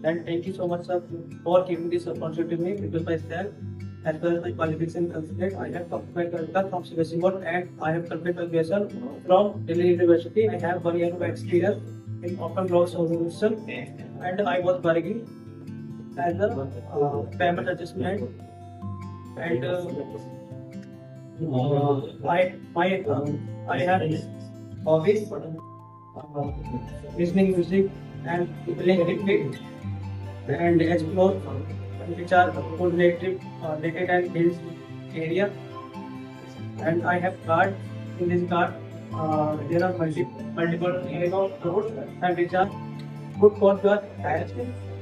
And thank you so much, sir, for giving this opportunity to me because myself, as well as my qualification considered, I have completed from CBSE board and I have completed graduation from Delhi University. I have 1 year of experience in open laws organization and I was working as a payment adjustment and I have hobbies, listening music and playing cricket and explore which are related and hills area. And I have card. In this card, there are multiple fruits and which are good for your health.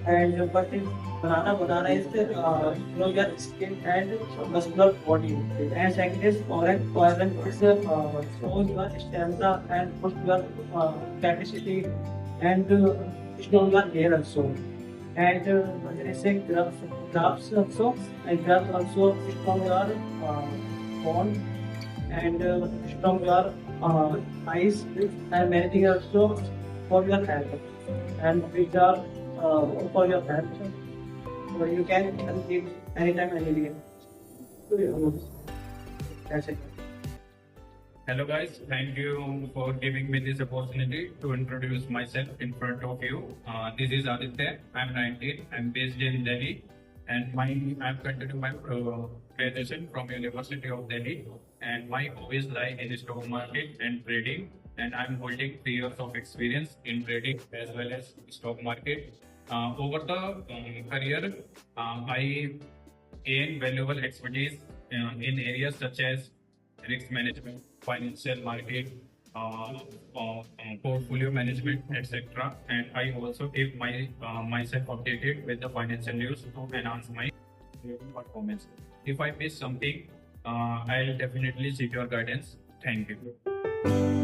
And but is banana is your skin and muscular body. And second is orange is shows your stamina and push your capacity and strong your hair also. And there is a grabs also, and grabs also strong your bone and strong your eyes and many things also for your health and which are for your health. So you can keep anytime, anywhere. That's it. Hello guys, thank you for giving me this opportunity to introduce myself in front of you. This is Aditya, I'm 19, I'm based in Delhi and I'm continuing my graduation from University of Delhi and my hobbies lie in the stock market and trading and I'm holding 3 years of experience in trading as well as stock market. Over the career, I gained valuable expertise in areas such as risk management, financial market, portfolio management, etc. And I also keep myself updated with the financial news to enhance my performance. If I miss something, I'll definitely seek your guidance. Thank you.